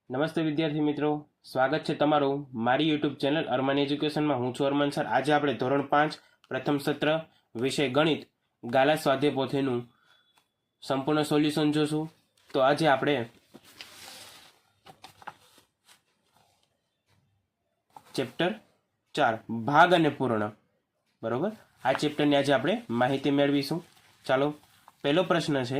નમસ્તે વિદ્યાર્થી મિત્રો, સ્વાગત છે તમારું મારી યુટ્યુબ ચેનલ અરમાન એજ્યુકેશનમાં. હું છું અરમાન સર. આજે આપણે ધોરણ 5 પ્રથમ સત્ર વિષય ગણિત ગાલા સ્વાધ્યાય પોથીનું સંપૂર્ણ સોલ્યુશન જોશું. તો આજે આપણે ચેપ્ટર 4 ભાગ અને પૂર્ણ, બરોબર, આ ચેપ્ટરની આજે આપણે માહિતી મેળવીશું. ચાલો, પહેલો પ્રશ્ન છે,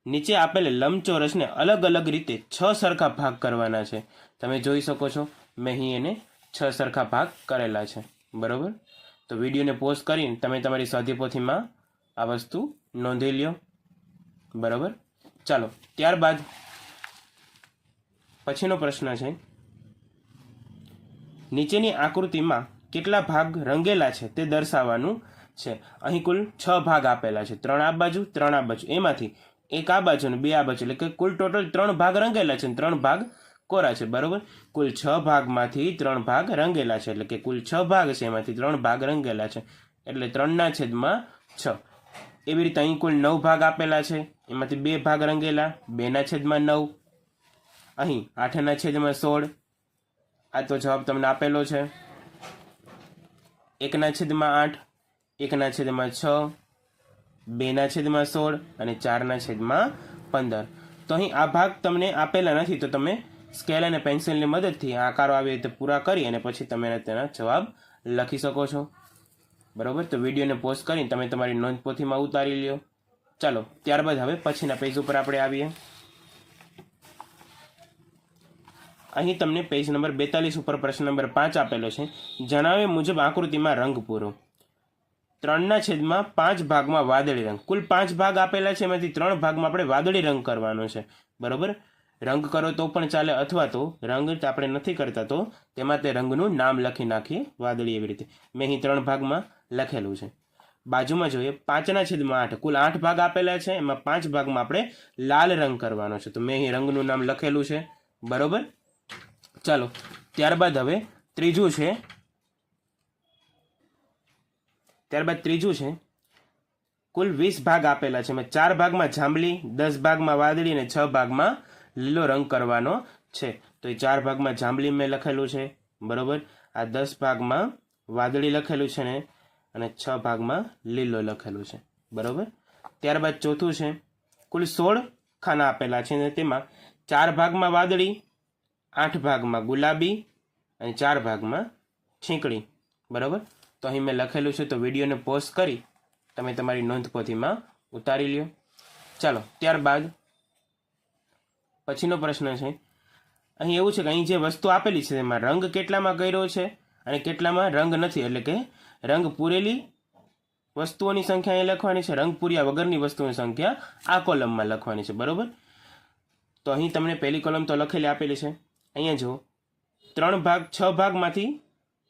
નીચે આપેલ લંબચોરસને અલગ અલગ રીતે 6 સરખા ભાગ કરવાના છે. તમે જોઈ શકો છો, મેં અહીં એને 6 સરખા ભાગ કરેલા છે, બરોબર. તો વિડીયોને પોઝ કરીને તમે તમારી સ્વાધ્યાયપોથીમાં આ વસ્તુ નોંધી લ્યો, બરોબર. ચાલો, ત્યારબાદ પછીનો પ્રશ્ન છે, નીચેની આકૃતિમાં કેટલા ભાગ રંગેલા છે તે દર્શાવવાનું છે. અહીં કુલ 6 ભાગ આપેલા છે, 3 આ બાજુ 3 આ બાજુ, એમાંથી એક આ બાજુ અને 2 આ બાજુ, એટલે કે કુલ ટોટલ 3 ભાગ રંગેલા છે અને 3 ભાગ કોરા છે, બરોબર. કુલ 6 ભાગમાંથી 3 ભાગ રંગેલા છે, એટલે કે કુલ 6 ભાગ છે, એમાંથી 3 ભાગ રંગેલા છે, એટલે 3/6. એવી રીતે અહીં કુલ 9 ભાગ આપેલા છે, એમાંથી 2 ભાગ રંગેલા, 2/9. અહીં 8/16. આ તો જવાબ તમને આપેલો છે. 1/8, 1/6, 2/16 અને 4/15. તો અહીં આ ભાગ તમને આપેલા નથી, તો તમે સ્કેલ અને પેન્સિલની મદદથી આકારો આવી રીતે પૂરા કરી અને પછી તમે તેના જવાબ લખી શકો છો, બરોબર. તો વિડીયોને પોઝ કરીને તમે તમારી નોંધપોથીમાં ઉતારી લ્યો. ચાલો, ત્યારબાદ હવે પછીના પેજ ઉપર આપણે આવીએ. અહીં તમને પેજ નંબર 42 ઉપર પ્રશ્ન નંબર 5 આપેલો છે, જણાવ્યા મુજબ આકૃતિમાં રંગ પૂરો. 3/5 ભાગમાં વાદળી રંગ. કુલ 5 ભાગ આપેલા છે, એમાંથી 3 ભાગમાં આપણે વાદળી રંગ કરવાનો છે, બરોબર. રંગ કરો તો પણ ચાલે, અથવા તો રંગ આપણે નથી કરતા તો તેમાં તે રંગનું નામ લખી નાખીએ, વાદળી, એવી રીતે. મેં અહીં 3 ભાગમાં લખેલું છે. બાજુમાં જોઈએ 5/8. કુલ 8 ભાગ આપેલા છે, એમાં 5 ભાગમાં આપણે લાલ રંગ કરવાનો છે, તો મેં અહીં રંગનું નામ લખેલું છે, બરોબર. ચાલો, ત્યારબાદ હવે ત્રીજું છે, કુલ 20 ભાગ આપેલા છે, એમાં 4 ભાગમાં જાંબલી, 10 ભાગમાં વાદળી અને 6 ભાગમાં લીલો રંગ કરવાનો છે. તો એ 4 ભાગમાં જાંબલી મેં લખેલું છે, બરોબર. આ 10 ભાગમાં વાદળી લખેલું છે ને, અને 6 ભાગમાં લીલો લખેલું છે, બરોબર. ત્યારબાદ ચોથું છે, કુલ 16 ખાના આપેલા છે, અને તેમાં 4 ભાગમાં વાદળી, 8 ભાગમાં ગુલાબી અને 4 ભાગમાં છીંકડી, બરોબર. તો અહીં મેં લખેલું છે, તો વિડીયોને પોઝ કરી તમે તમારી નોંધપોથીમાં ઉતારી લ્યો. ચાલો, ત્યારબાદ પછીનો પ્રશ્ન છે, અહીં એવું છે કે અહીં જે વસ્તુ આપેલી છે તેમાં રંગ કેટલામાં કર્યો છે અને કેટલામાં રંગ નથી, એટલે કે રંગ પૂરેલી વસ્તુઓની સંખ્યા અહીં લખવાની છે, રંગ પૂર્યા વગરની વસ્તુઓની સંખ્યા આ કોલમમાં લખવાની છે, બરોબર. તો અહીં તમને પહેલી કોલમ તો લખેલી આપેલી છે. અહીંયા જો 3 ભાગ, 6 ભાગમાંથી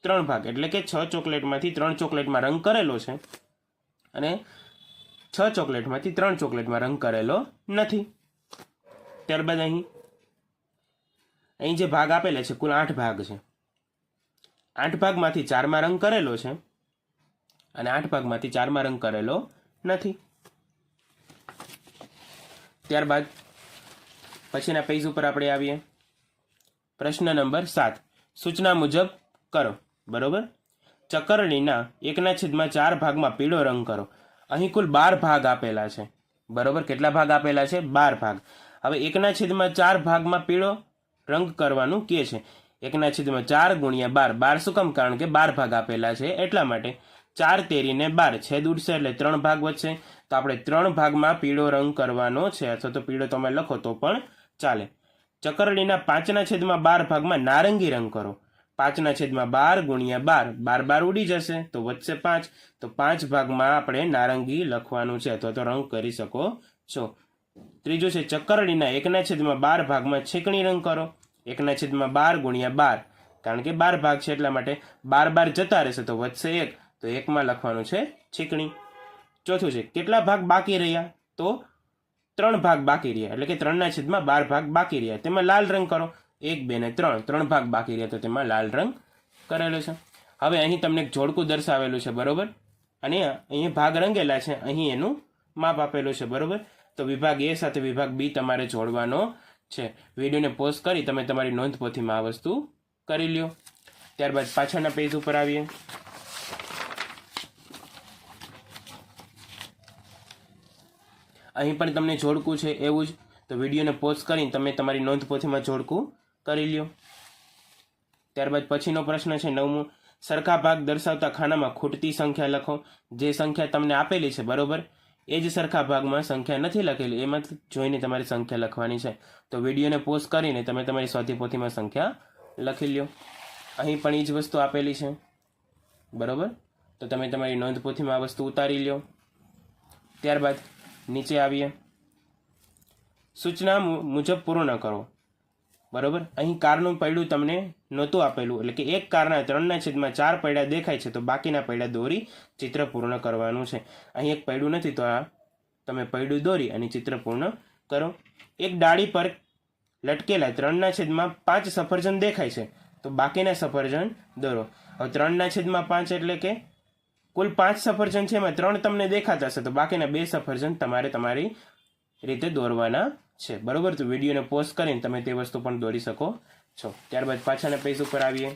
3 ભાગ, એટલે કે 6 ચોકલેટમાંથી 3 ચોકલેટમાં રંગ કરેલો છે અને 6 ચોકલેટમાંથી 3 ચોકલેટમાં રંગ કરેલો નથી. ત્યારબાદ અહીં જે ભાગ આપેલા છે કુલ 8 ભાગ છે. 8 ભાગમાંથી 4માં રંગ કરેલો છે અને 8 ભાગમાંથી 4માં રંગ કરેલો નથી. ત્યારબાદ પછીના પેજ ઉપર આપણે આવીએ. પ્રશ્ન નંબર 7, સૂચના મુજબ કરો, બરોબર. ચકરણીના 1/4 ભાગમાં પીળો રંગ કરો. અહીં કુલ 12 ભાગ આપેલા છે, બરોબર. કેટલા ભાગ આપેલા છે? 12 ભાગ. હવે 1/4 ભાગમાં પીળો રંગ કરવાનું કહે છે. 1/4 × 12. 12 શું કામ? કારણ કે 12 ભાગ આપેલા છે એટલા માટે. 4 તેરીને 12, છેદ ઉડશે એટલે 3 ભાગ વધશે, તો આપણે 3 ભાગમાં પીળો રંગ કરવાનો છે, અથવા તો પીળો તમે લખો તો પણ ચાલે. ચકરડીના 5/12 ભાગમાં નારંગી રંગ કરો. 5/12 × 12, 12 ઉડી જશે તો વધશે 5, તો 5 ભાગમાં આપણે નારંગી લખવાનું છે, અથવા તો રંગ કરી શકો છો. ત્રીજું છે, ચકરડીના 1/12 ભાગમાં છીંકણી રંગ કરો. 1/12 × 12, કારણ કે 12 ભાગ છે એટલા માટે 12 જતા રહેશે તો વધશે 1, તો 1માં લખવાનું છે છીંકણી. ચોથું છે, કેટલા ભાગ બાકી રહ્યા? તો 3 ભાગ બાકી રહ્યા, એટલે કે 3/12 ભાગ બાકી રહ્યા, તેમાં લાલ રંગ કરો. 1, 2 ને 3, 3 ભાગ બાકી રહ્યા, તો તેમાં લાલ રંગ કરેલો છે. હવે અહીં તમને એક જોડકું દર્શાવેલું છે, બરોબર, અને અહીંયા ભાગ રંગેલા છે, અહીં એનું માપ આપેલું છે, બરોબર. તો વિભાગ એ સાથે વિભાગ બી તમારે જોડવાનો છે. વિડીયોને પોઝ કરી તમે તમારી નોંધપોથીમાં આ વસ્તુ કરી લ્યો. ત્યારબાદ પાછળના પેજ ઉપર આવીએ. અહીં પણ તમને જોડકું છે એવું જ, તો વિડીયોને પોઝ કરીને તમે તમારી નોંધપોથીમાં જોડકું કરી લ્યો. ત્યારબાદ પછીનો પ્રશ્ન છે 9મો. સરખા ભાગ દર્શાવતા ખાનામાં ખૂટતી સંખ્યા લખો. જે સંખ્યા તમને આપેલી છે બરોબર, એ જ સરખા ભાગમાં સંખ્યા નથી લખેલી, એમાં જોઈને તમારી સંખ્યા લખવાની છે. તો વિડીયોને પોઝ કરીને તમે તમારી સ્વાધ્યાયપોથીમાં સંખ્યા લખી લ્યો. અહીં પણ એ જ વસ્તુ આપેલી છે બરોબર, તો તમે તમારી નોંધપોથીમાં આ વસ્તુ ઉતારી લ્યો. ત્યારબાદ નીચે આવીએ. સૂચના મુજબ પૂર્ણ કરો. બરોબર, અહીં કારનું પૈડું તમને નહોતું આપેલું, એટલે કે એક કારના 3/4 પૈડા દેખાય છે, તો બાકીના પૈડા દોરી ચિત્ર પૂર્ણ કરવાનું છે. અહીં એક પૈડું નથી, તો આ તમે પૈડું દોરી અને ચિત્ર પૂર્ણ કરો. એક ડાળી પર લટકેલા 3/5 સફરજન દેખાય છે, તો બાકીના સફરજન દોરો. હવે 3/5 એટલે કે કુલ 5 સફરજન છે, એમાં 3 તમને દેખાતા હશે, તો બાકીના 2 સફરજન તમારે તમારી રીતે દોરવાના છે બરોબર. તો વિડીયોને પોઝ કરીને તમે તે વસ્તુ પણ દોરી શકો છો. ત્યારબાદ પાછળના પેજ ઉપર આવીએ.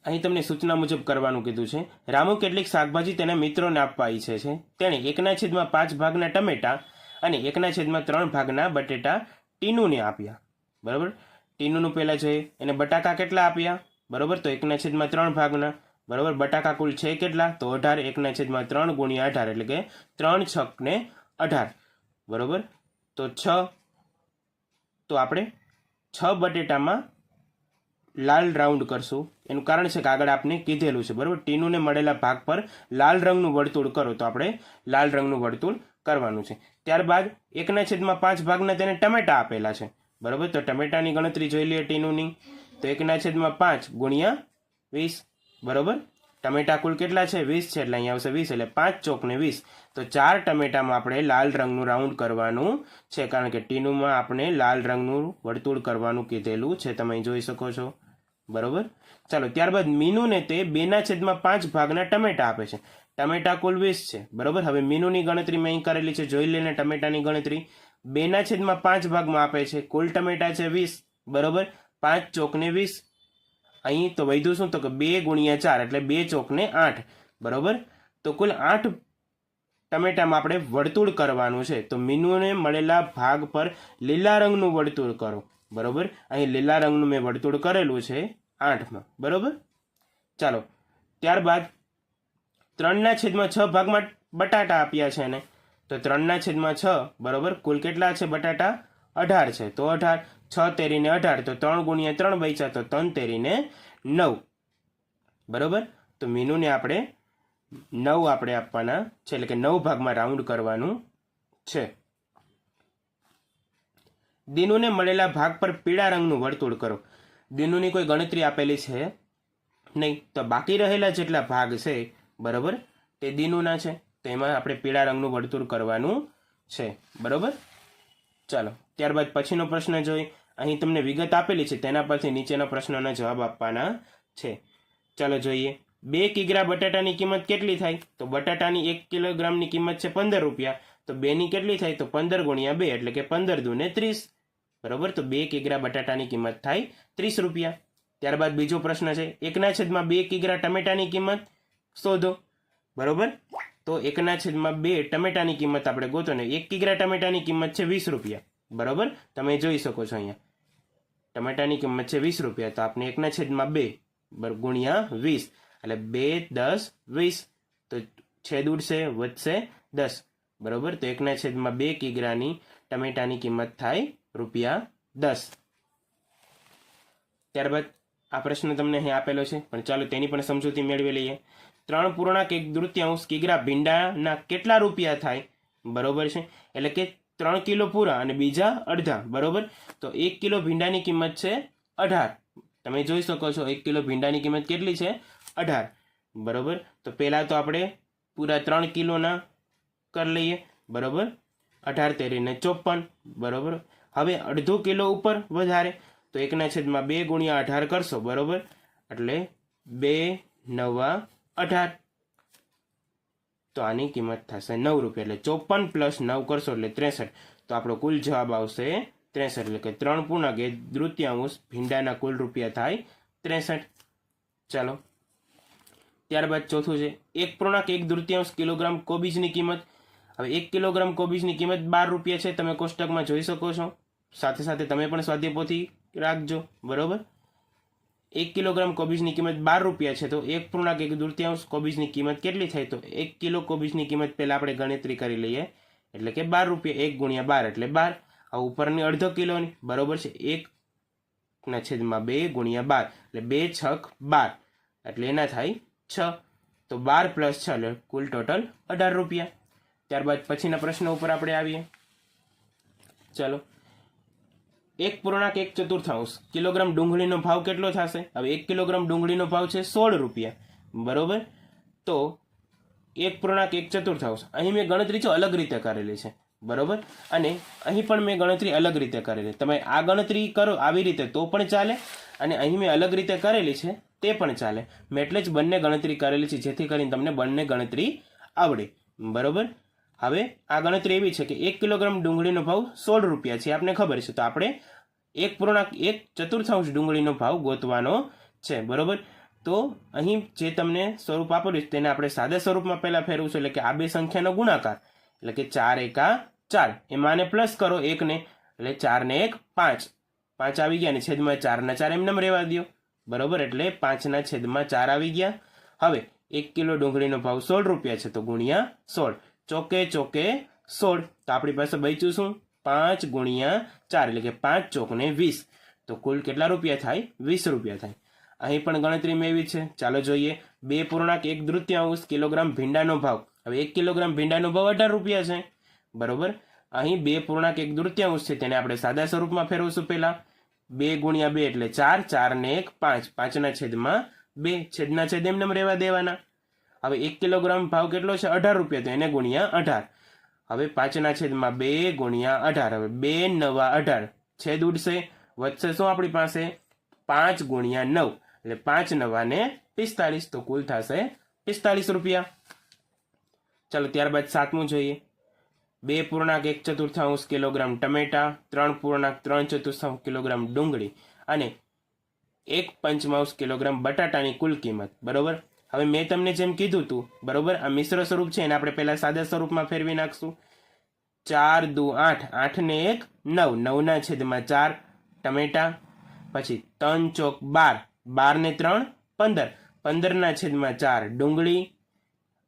અહીં તમને સૂચના મુજબ કરવાનું કીધું છે. રામુ કેટલીક શાકભાજી તેના મિત્રોને આપવા ઈચ્છે છે. તેણે 1/5 ભાગના ટમેટા અને 1/3 ભાગના બટેટા ટીનુને આપ્યા બરોબર. ટીનુનું પહેલા જોઈએ, એને બટાકા કેટલા આપ્યા બરોબર, તો 1/3 ભાગના બરોબર. બટાકા કુલ છે કેટલા, તો 18. 1/3 ગુણ્યા 18 એટલે કે 3 6 ને 18 બરોબર. તો 6, તો આપણે 6 બટેટામાં લાલ રાઉન્ડ કરશું. એનું કારણ છે કે આગળ આપણે કીધેલું છે બરોબર, ટીનુને મળેલા ભાગ પર લાલ રંગનું વર્તુળ કરો, તો આપણે લાલ રંગનું વર્તુળ કરવાનું છે. ત્યારબાદ 1/5 ભાગના તેને ટમેટા આપેલા છે બરોબર, તો ટમેટાની ગણતરી જોઈ લઈએ ટીનુની. તો 1/5 ગુણ્યા 20 બરોબર. ટમેટા કુલ કેટલા છે 20 છે, એટલે અહીંયા આવશે 20, એટલે 5 ચોક ને 20. તો 4 ટમેટામાં આપણે લાલ રંગનું રાઉન્ડ કરવાનું છે, કારણ કે ટીનુમાં આપણે લાલ રંગનું વર્તુળ કરવાનું કીધેલું છે, તમે જોઈ શકો છો બરોબર. ચાલો, ત્યારબાદ મીનુને તે 2/5 ભાગના ટમેટા આપે છે. ટમેટા કુલ 20 છે બરોબર. હવે મીનુની ગણતરી મેં અહીં કરેલી છે, જોઈ લઈને ટમેટાની ગણતરી. 2/5 ભાગમાં આપે છે, કુલ ટમેટા છે 20 બરોબર. 5 ચોક ને 20. અહીં તો વધ્યું શું, તો કે 2 ગુણ્યા 4 એટલે 2 ચોક ને 8 બરોબર. તો કુલ 8 ટમેટામાં આપણે વર્તુળ કરવાનું છે. તો મીનુને મળેલા ભાગ પર લીલા રંગનું વર્તુળ કરો બરોબર. અહીં લીલા રંગનું મેં વર્તુળ કરેલું છે 8માં બરોબર. ચાલો, ત્યારબાદ 3/6 ભાગમાં બટાટા આપ્યા છે એને, તો 3/6 બરોબર. કુલ કેટલા છે બટાટા, 18 છે, તો 18. 6 તેરીને 18, તો 3 ગુણ્યા 3 બચ્યા, તો 3 તેરીને 9 બરોબર. તો મીનુને આપણે 9 આપણે આપવાના છે, એટલે કે 9 ભાગમાં રાઉન્ડ કરવાનું છે. દીનુને મળેલા ભાગ પર પીળા રંગનું વર્તુળ કરો. દીનુની કોઈ ગણતરી આપેલી છે નહીં, તો બાકી રહેલા જેટલા ભાગ છે બરોબર, તે દીનુના છે, તો એમાં આપણે પીળા રંગનું વર્તુળ કરવાનું છે બરોબર. ચાલો, ત્યારબાદ પછીનો પ્રશ્ન જોઈ. અહીં તમને વિગત આપેલી છે, તેના પરથી નીચેના પ્રશ્નોના જવાબ આપવાના છે. ચાલો જોઈએ. 2 કિગ્રા બટાટાની કિંમત કેટલી થાય, તો બટાટાની 1 કિલોગ્રામની કિંમત છે 15 રૂપિયા, તો 2ની કેટલી થાય, તો 15 ગુણ્યા 2 એટલે કે 15 દુ ને 30 બરોબર. તો 2 કિગ્રા બટાટાની કિંમત થાય 30 રૂપિયા. ત્યારબાદ બીજો પ્રશ્ન છે, 1/2 કિગ્રા ટમેટાની કિંમત શોધો બરોબર. તો 1/2 ટમેટાની કિંમત આપણે ગોતો ને 1 કિગ્રા ટમેટાની કિંમત છે 20 રૂપિયા બરોબર. તમે જોઈ શકો છો અહીંયા ટમેટાની કિંમત છે 20 રૂપિયા, તો આપણે 1/2 ગુણ્યા 20 એટલે 2 10 20, તો છેદ ઉડશે, વધશે 10 બરોબર. તો 1/2 કિગ્રાની ટમેટાની કિંમત થાય ₹10. ત્યારબાદ આ પ્રશ્ન તમને અહીં આપેલો છે, પણ ચાલો તેની પણ સમજૂતી મેળવી લઈએ. 3.1/3 કિગ્રા ભીંડાના કેટલા રૂપિયા થાય બરોબર છે, એટલે કે 3 કિલો પૂરા અને બીજા અડધા બરોબર. તો 1 કિલો ભીંડાની કિંમત છે 18, તમે જોઈ શકો છો 1 કિલો ભીંડાની કિંમત કેટલી છે 18 બરોબર. તો પહેલાં તો આપણે પૂરા 3 કિલોના કરી લઈએ બરોબર. 18 તેરીને 54 બરોબર. હવે અડધો કિલો ઉપર વધારે, તો 1/2 ગુણ્યા 18 કરશો બરોબર, એટલે 2 9 18. તો આની કિંમત થશે 9 રૂપિયા. એટલે 54 પ્લસ 9 કરશો એટલે 63. તો આપણો કુલ જવાબ આવશે 63. એટલે કે 3.1 ભીંડાના કુલ રૂપિયા થાય 63. ચાલો ત્યારબાદ ચોથું છે 1.1 કિલોગ્રામ કોબીજની કિંમત. હવે 1 કિલોગ્રામ કોબીજની કિંમત 12 રૂપિયા છે. તમે કોષ્ટકમાં જોઈ શકો છો. સાથે સાથે તમે પણ સ્વાધ્યાયપોથી રાખજો. બરોબર, 1 કિલોગ્રામ કોબીજની કિંમત 12 રૂપિયા છે. તો 1.1 કોબીજની કિંમત કેટલી થાય? તો 1 કિલો કોબીજની કિંમત પહેલા આપણે ગણતરી કરી લઈએ. એટલે કે 12 રૂપિયા. 1 ગુણ્યા 12 એટલે 12. આ ઉપરની અડધો કિલોની બરોબર છે. 1/2 ગુણ્યા 12 એટલે 2 છક 12 એટલે એના થાય 6. તો 12 પ્લસ 6 એટલે કુલ ટોટલ 18 રૂપિયા. ત્યારબાદ પછીના પ્રશ્ન ઉપર આપણે આવીએ. ચાલો 1.1 કિલોગ્રામ ડુંગળીનો ભાવ કેટલો થશે? હવે 1 કિલોગ્રામ ડુંગળીનો ભાવ છે 16 રૂપિયા. બરોબર, તો 1.1 અહીં મેં ગણતરી છે અલગ રીતે કરેલી છે. બરોબર, અને અહીં પણ મેં ગણતરી અલગ રીતે કરેલી. તમે આ ગણતરી કરો આવી રીતે તો પણ ચાલે, અને અહીં મેં અલગ રીતે કરેલી છે તે પણ ચાલે. મેં એટલે જ બંને ગણતરી કરેલી છે જેથી કરીને તમને બંને ગણતરી આવડે. બરોબર, હવે આ ગણતરી એવી છે કે 1 કિલોગ્રામ ડુંગળીનો ભાવ 16 રૂપિયા છે, આપને ખબર છે. તો આપણે 1.1 ડુંગળીનો ભાવ ગોતવાનો છે. બરોબર, તો અહીં જે તમને સ્વરૂપ આપેલું છે તેને આપણે સાદા સ્વરૂપમાં પહેલા ફેરવશું. એટલે કે આ બે સંખ્યાનો ગુણાકાર, એટલે કે 4 એકા 4, એમાં પ્લસ કરો 1 ને, એટલે 4 ને 1 5, 5 આવી ગયા, ને છેદમાં 4 ના 4 એમને રહેવા દો. બરોબર, એટલે 5 ના છેદમાં 4 આવી ગયા. હવે 1 કિલો ડુંગળીનો ભાવ 16 રૂપિયા છે, તો ગુણ્યા 16, ચોકે ચોકે 16. તો આપણી પાસે બચ્યું શું? 5 ગુણ્યા 4 એટલે કે 5 ચોક ને 20. તો કુલ કેટલા રૂપિયા થાય? 20 રૂપિયા થાય. અહીં પણ ગણતરી મેળવી છે. ચાલો જોઈએ. 2.1 કિલોગ્રામ ભીંડાનો ભાવ. હવે 1 કિલોગ્રામ ભીંડાનો ભાવ 18 રૂપિયા છે. બરોબર, અહીં 2.1 છે, તેને આપણે સાદા સ્વરૂપમાં ફેરવશું. પહેલા 2 ગુણ્યા 2 એટલે 4, 4 ને 1 5, 5 ના છેદમાં 2, છેદના છેદ એમને રહેવા દેવાના. હવે 1 કિલોગ્રામ ભાવ કેટલો છે? 18 રૂપિયા, તો એને ગુણ્યા 18. હવે 5 ના છેદમાં 2 ગુણ્યા 18. હવે 2 નવા 18, છેદ ઉડશે, વધશે શું આપણી પાસે? 5 ગુણ્યા 9 એટલે 5 નવા ને 45. તો કુલ થશે 45 રૂપિયા. ચાલો ત્યારબાદ સાતમું જોઈએ. 2.1 કિલોગ્રામ ટમેટા, 3.3 કિલોગ્રામ ડુંગળી અને 1/5 કિલોગ્રામ બટાટાની કુલ કિંમત. બરોબર, હવે મેં તમને જેમ કીધું હતું, બરોબર, આ મિશ્ર સ્વરૂપ છે એને આપણે પહેલા સાદા સ્વરૂપમાં ફેરવી નાખશું. 4 દુ 8, 8 ને 1 9, 9 ના છેદમાં 4 ટમેટા, પછી 3 ચોક 12, 12 ને 3 15, 15 ના છેદમાં 4 ડુંગળી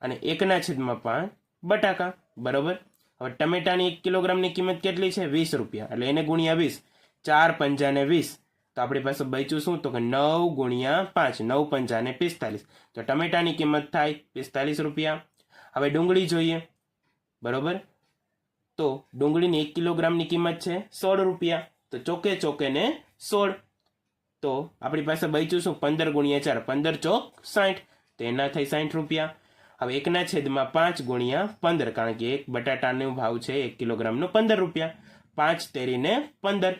અને 1 ના છેદમાં 5 બટાકા. બરોબર, હવે ટમેટાની 1 કિલોગ્રામની કિંમત કેટલી છે? 20 રૂપિયા, એટલે એને ગુણ્યા 20, 4 પંજા ને 20. તો આપણી પાસે બચ્યું શું? તો કે 9 ગુણ્યા 5, 9 પંજા ને 45. તો ટમેટાની કિંમત થાય 45 રૂપિયા. હવે ડુંગળી જોઈએ. બરોબર, તો ડુંગળીની 1 કિલોગ્રામની કિંમત છે 16 રૂપિયા. તો ચોકે ચોકે ને 16. તો આપણી પાસે બચ્યું શું? 15 ગુણ્યા 4, 15 ચોક 60. તો એના થઈ 60 રૂપિયા. હવે 1 ના છેદમાં 5 ગુણ્યા 15, કારણ કે એક બટાટાનો ભાવ છે 1 કિલોગ્રામનો 15 રૂપિયા. 5 તેરી ને 15.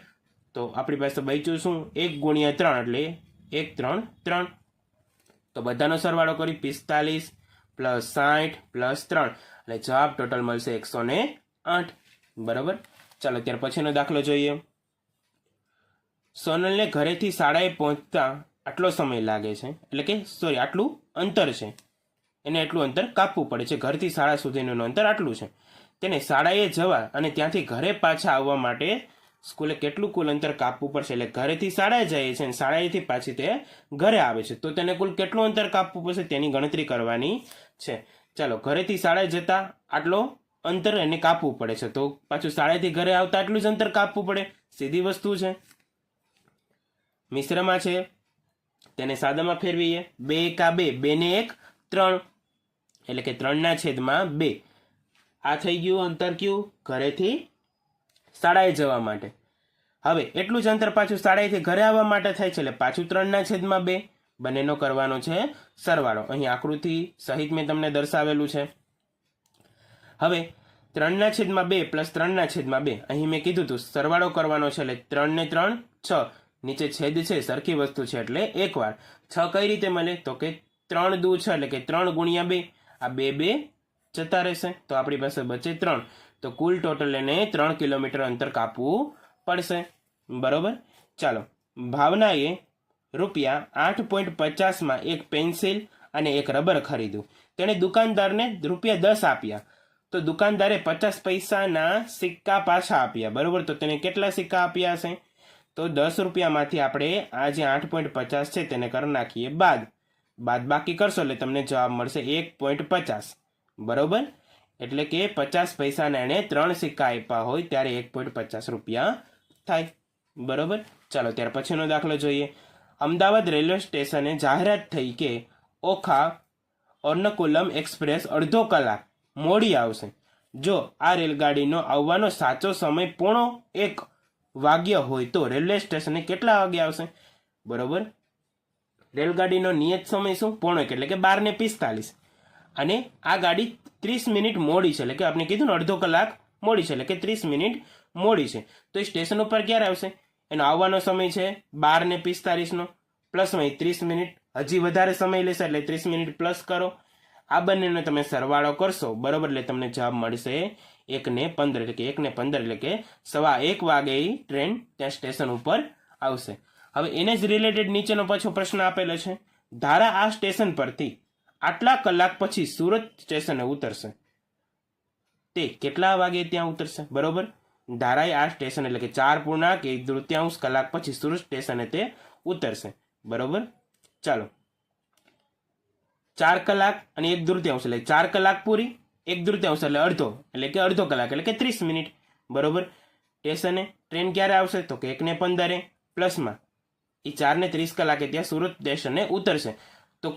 તો આપણી પાસે બચ્યું શું? 1 ગુણ્યા 3 એટલે 1 3 3. તો બધાનો સરવાળો કરી 45 પ્લસ 60 પ્લસ 3 એટલે જવાબ ટોટલ મળશે 108. બરોબર, ચાલો ત્યાર પછીનો દાખલો જોઈએ. સોનલને ઘરેથી શાળાએ પહોંચતા આટલો સમય લાગે છે, એટલે કે સોરી આટલું અંતર છે, એને એટલું અંતર કાપવું પડે છે. ઘરથી શાળા સુધીનું અંતર આટલું છે. તેને શાળાએ જવા અને ત્યાંથી ઘરે પાછા આવવા માટે સ્કૂલે કેટલું કુલ અંતર કાપવું પડશે? એટલે ઘરેથી શાળાએ જાય છે અને શાળાએથી પાછી તે ઘરે આવે છે, તો તેને કુલ કેટલું અંતર કાપવું પડશે તેની ગણતરી કરવાની છે. ચાલો, ઘરેથી શાળાએ જતા આટલો અંતર એને કાપવું પડે છે, તો પાછું શાળાએથી ઘરે આવતા આટલું જ અંતર કાપવું પડે. સીધી વસ્તુ છે. મિશ્રમાં છે તેને સાદામાં ફેરવીએ. 2 એકા 2, 2 ને 1 3, એટલે કે 3 ના છેદમાં 2. આ થઈ ગયું અંતર કયું? ઘરેથી શાળાએ જવા માટે. હવે એટલું જ અંતર પાછું શાળાએથી ઘરે આવવા માટે થાય છે, એટલે પાછું 3 ના છેદમાં 2. બંનેનો કરવાનો છે સરવાળો. અહીં આકૃતિ સહિત મેં તમને દર્શાવેલું છે. હવે 3 ના છેદમાં 2 પ્લસ 3 ના છેદમાં 2, અહીં મેં કીધું હતું સરવાળો કરવાનો છે, એટલે 3 ને 3 6, નીચે છેદ છે સરખી વસ્તુ છે એટલે એક વાર. 6 કઈ રીતે મળે? તો કે 3 દુ 6, એટલે કે 3 ગુણ્યા 2, આ 2 2 જતા રહેશે, તો આપણી પાસે બચે 3. તો કુલ ટોટલ એને 3 કિલોમીટર અંતર કાપવું પડશે. બરોબર. ચાલો, ભાવનાએ ₹8.50 એક પેન્સિલ અને એક રબર ખરીદ્યું. તેણે દુકાનદારને ₹10 આપ્યા, તો દુકાનદારે 50 પૈસાના સિક્કા પાછા આપ્યા. બરોબર. તો તેને કેટલા સિક્કા આપ્યા હશે? તો ₹10માંથી આપણે આ જે 8.50 છે તેને કરી નાખીએ બાદ બાકી કરશો એટલે તમને જવાબ મળશે 1.50. બરોબર. એટલે કે 50 પૈસાના એને 3 સિક્કા આપ્યા હોય ત્યારે ₹1.50 થાય. બરોબર. ચાલો, ત્યાર પછીનો દાખલો જોઈએ. અમદાવાદ રેલવે સ્ટેશને જાહેરાત થઈ કે ઓખા એર્નાકુલમ એક્સપ્રેસ અડધો કલાક મોડી આવશે. જો આ રેલગાડીનો આવવાનો સાચો સમય 1:45 વાગ્યા હોય તો રેલવે સ્ટેશને કેટલા વાગે આવશે? બરોબર. રેલગાડીનો નિયત સમય શું? 1:45 એટલે કે 12:45. અને આ ગાડી 30 મિનિટ મોડી છે, એટલે કે આપણે કીધું ને અડધો કલાક મોડી છે, એટલે કે 30 મિનિટ મોડી છે. તો એ સ્ટેશન ઉપર ક્યારે આવશે? એનો આવવાનો સમય છે 12:45 પ્લસમાં 30 મિનિટ, હજી વધારે સમય લેશે એટલે 30 મિનિટ પ્લસ કરો. આ બંનેનો તમે સરવાળો કરશો. બરોબર. એટલે તમને જવાબ મળશે 1:15, એટલે કે 1:15 એટલે કે 1:15 વાગે ટ્રેન ત્યાં સ્ટેશન ઉપર આવશે. હવે એને જ રિલેટેડ નીચેનો પાછો પ્રશ્ન આપેલો છે. ધારા આ સ્ટેશન પરથી આટલા કલાક પછી સુરત સ્ટેશને ઉતરશે. તે કેટલા વાગે ત્યાં ઉતરશે? બરોબર. ધારાએ આ સ્ટેશન એટલે કે 4.1 કલાક પછી સુરત સ્ટેશને તે ઉતરશે. બરોબર. ચાલો, 4 કલાક અને 1/3 એટલે 4 કલાક પૂરી, 1/3 એટલે અડધો કલાક એટલે કે 30 મિનિટ. બરોબર. સ્ટેશને ટ્રેન ક્યારે આવશે? તો કે 1:15 પ્લસમાં એ 4:30 કલાકે ત્યાં સુરત સ્ટેશને ઉતરશે. તો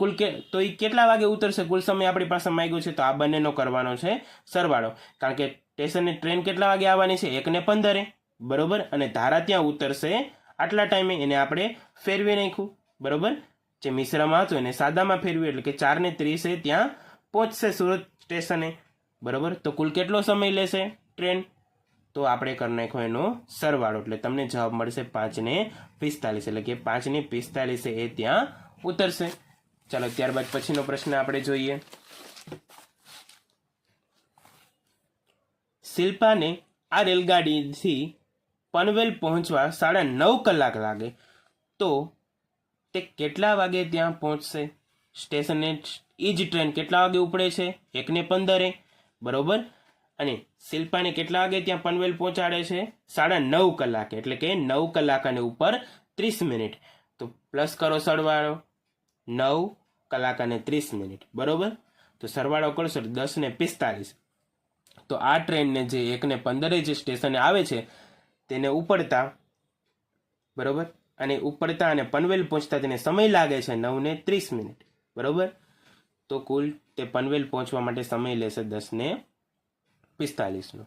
તો એ કેટલા વાગે ઉતરશે? કુલ સમય આપણી પાસે માંગ્યો છે, તો આ બંનેનો કરવાનો છે સરવાળો. કારણ કે સ્ટેશને ટ્રેન કેટલા વાગે આવવાની છે? 1:15. બરોબર. અને ધારા ત્યાં ઉતરશે આટલા ટાઈમે, એને આપણે ફેરવી નાખ્યું. બરોબર. જે મિશ્રમાં હતું એને સાદામાં ફેરવ્યું, એટલે કે 4:30 ત્યાં પહોંચશે સુરત સ્ટેશને. બરોબર. તો કુલ કેટલો સમય લેશે ટ્રેન? તો આપણે કરી નાખો એનો સરવાળો, એટલે તમને જવાબ મળશે 5:45, એટલે કે 5:45 એ ત્યાં ઉતરશે. ચાલો, ત્યારબાદ પછીનો પ્રશ્ન આપણે જોઈએ. શિલ્પાને આ રેલગાડીથી પનવેલ પહોંચવા 9.5 કલાક લાગે, તો તે કેટલા વાગે ત્યાં પહોંચશે સ્ટેશને? એ જ ટ્રેન કેટલા વાગે ઉપડે છે? 1:15. બરોબર. અને શિલ્પાને કેટલા વાગે ત્યાં પનવેલ પહોંચાડે છે? 9.5 કલાકે, એટલે કે 9 કલાક અને ઉપર 30 મિનિટ. તો પ્લસ કરો સરવાળો, 9 કલાક અને 30 મિનિટ. બરોબર. તો સરવાળો કરશો 10:45. તો આ ટ્રેનને જે 1:15 જે સ્ટેશને આવે છે તેને ઉપડતા, બરોબર, અને ઉપડતા અને પનવેલ પહોંચતા તેને સમય લાગે છે 9:30 મિનિટ. બરોબર. તો કુલ તે પનવેલ પહોંચવા માટે સમય લેશે 10:45.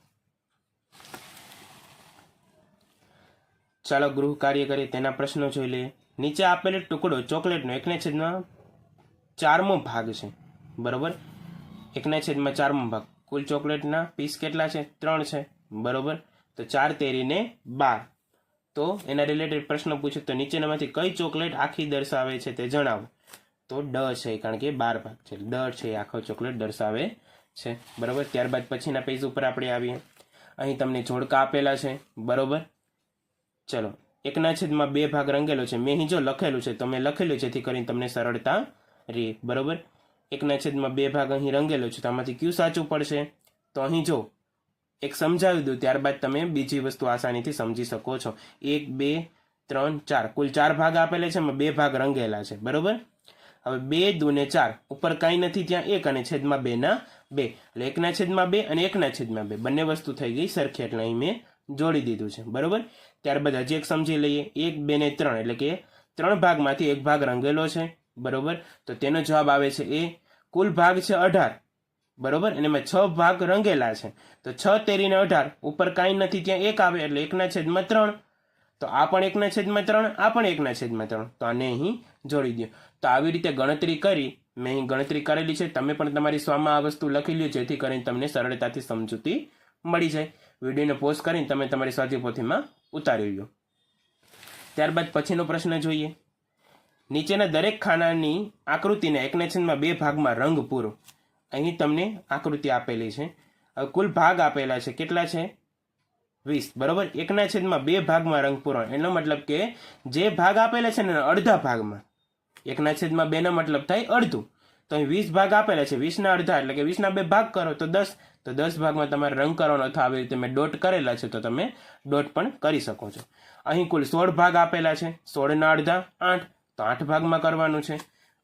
ચાલો, ગૃહ કાર્ય કરીએ, તેના પ્રશ્નો જોઈ લઈએ. નીચે આપેલો ટુકડો ચોકલેટનો 1/4 ભાગ છે. બરોબર. 1/4 ભાગ. કુલ ચોકલેટના પીસ કેટલા છે? 3 છે. બરોબર. તો 4 તેરીને 12. તો એના રિલેટેડ પ્રશ્ન પૂછે તો નીચેનામાંથી કઈ ચોકલેટ આખી દર્શાવે છે તે જણાવો. તો ડ છે, કારણ કે 12 ભાગ છે. ડ છે એ આખો ચોકલેટ દર્શાવે છે. બરોબર. ત્યારબાદ પછીના પેજ ઉપર આપણે આવીએ. અહીં તમને જોડકા આપેલા છે. બરોબર. ચલો, 1/2 ભાગ રંગેલો છે. મેં અહીં જો લખેલું છે તો મેં લખેલું જેથી કરીને તમને સરળતા રહે. બરોબર. 1/2 ભાગ અહીં રંગેલો છે, તો આમાંથી કયું સાચું પડશે? તો અહીં જો એક સમજાવી દઉં, ત્યારબાદ તમે બીજી વસ્તુ આસાનીથી સમજી શકો છો. 1, 2, 3, 4 કુલ 4 ભાગ આપેલા છે, એમાં 2 ભાગ રંગેલા છે. બરોબર. હવે 2, 2 ને 4 ઉપર કાંઈ નથી, ત્યાં 1 અને છેદમાં 2 એટલે 1/2 અને 1/2 બંને વસ્તુ થઈ ગઈ સરખી, એટલે અહીં મેં જોડી દીધું છે. બરોબર. ત્યારબાદ હજી એક સમજી લઈએ. 1, 2 ને 3 એટલે કે 3 ભાગમાંથી 1 ભાગ રંગેલો છે. બરોબર. તો તેનો જવાબ આવે છે એ. કુલ ભાગ છે 18. બરોબર. અને એમાં 6 ભાગ રંગેલા છે, તો 6 તેરીને 18 ઉપર કાંઈ નથી, ત્યાં 1 આવે એટલે 1/3. તો આ પણ 1/3, આ પણ 1/3. તો આને અહીં જોડી દો. તો આવી રીતે ગણતરી કરી, મેં અહીં ગણતરી કરેલી છે. તમે પણ તમારી સ્વમાં આ વસ્તુ લખી લ્યો, જેથી કરીને તમને સરળતાથી સમજૂતી મળી જાય. વિડીયોને પોઝ કરીને તમે તમારી સ્વાધ્યાયપોથીમાં ઉતારી લો. ત્યારબાદ પછીનો પ્રશ્ન જોઈએ. નીચેના દરેક ખાનાની આકૃતિને 1/2 ભાગમાં રંગ પૂરો. અહીં તમને આકૃતિ આપેલી છે. હવે કુલ ભાગ આપેલા છે, કેટલા છે? 20. બરોબર. 1/2 ભાગમાં રંગ પૂરવાનો, એનો મતલબ કે જે ભાગ આપેલા છે ને અડધા ભાગમાં, 1/2 નો મતલબ થાય અડધું. તો અહીં 20 ભાગ આપેલા છે, 20 ના અડધા એટલે કે 20 ના 2 ભાગ કરો તો 10. તો 10 ભાગમાં તમારે રંગ કરવાનો, અથવા આવી રીતે મેં ડોટ કરેલા છે તો તમે ડોટ પણ કરી શકો છો. અહીં કુલ 16 ભાગ આપેલા છે, 16 ના અડધા 8, તો 8 ભાગમાં કરવાનું છે.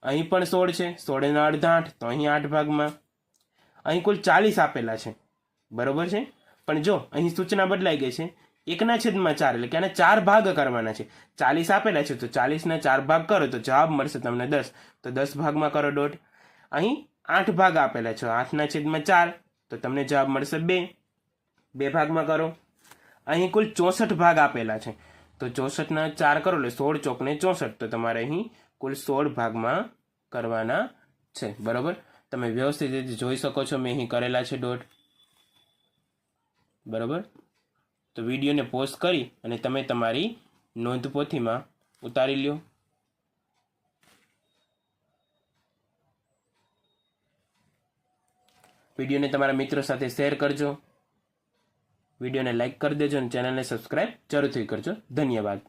અહીં પણ 16 છે, 16 ના અડધા 8, તો અહીં 8 ભાગમાં. અહીં કુલ 40 આપેલા છે, બરોબર છે. પણ જો અહીં સૂચના બદલાઈ ગઈ છે, 1/4 એટલે કે આને 4 ભાગ કરવાના છે. 40 આપેલા છે તો 40 ના 4 ભાગ કરો તો જવાબ મળશે તમને 10, તો 10 ભાગમાં કરો ડોટ. અહીં 8 ભાગ આપેલા છે, 8/4 તો તમને જવાબ મળશે 2 ભાગમાં કરો. અહીં કુલ 64 ભાગ આપેલા છે, તો 64 ના 4 કરો એટલે 16 ચોક ને 64, તો તમારે અહીં કુલ 16 ભાગમાં કરવાના છે. બરોબર. તમે વ્યવસ્થિત રીતે જોઈ શકો છો, મેં અહીં કરેલા છે ડોટ. બરોબર. તો વિડીયોને પોઝ કરી અને તમે તમારી નોંધપોથીમાં ઉતારી લ્યો. વિડીયોને તમારા મિત્રો સાથે શેર કરજો, વિડીયોને લાઈક કરી દેજો અને ચેનલને સબસ્ક્રાઈબ જરૂરથી કરજો. ધન્યવાદ.